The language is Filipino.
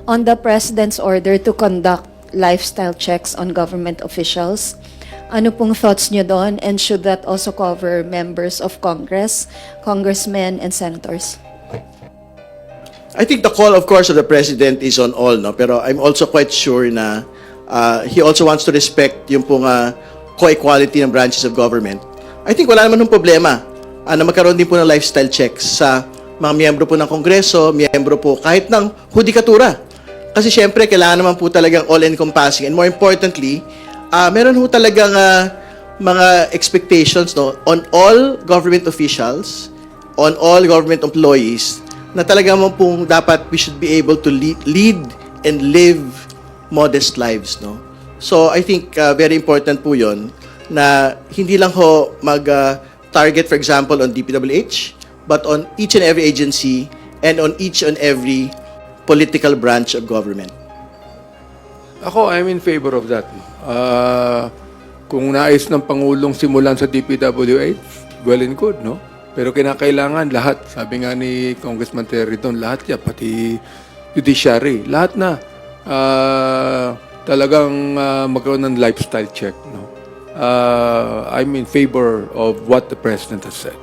on the President's order to conduct lifestyle checks on government officials. Ano pong thoughts nyo doon, and should that also cover members of Congress, congressmen, and senators? I think the call, of course, of the President is on all, no? Pero I'm also quite sure na he also wants to respect yung pong co-equality ng branches of government. I think wala naman ng problema na magkaroon din po ng lifestyle checks sa mga miyembro po ng Kongreso, miyembro po kahit ng hudikatura. Kasi syempre, kailangan naman po talagang all-encompassing. And more importantly, meron po talagang mga expectations, no, on all government officials, on all government employees, na talagang pong dapat we should be able to lead and live modest lives, no? So I think very important po 'yon na hindi lang ho target, for example, on DPWH, but on each and every agency and on each and every political branch of government. Ako, I'm in favor of that. Kung nais ng Pangulong simulan sa DPWH, well and good, no? Pero kinakailangan lahat, sabi nga ni Congressman Terry doon, lahat yan, pati judiciary, lahat na talagang magkaroon ng lifestyle check, no? I'm in favor of what the President has said.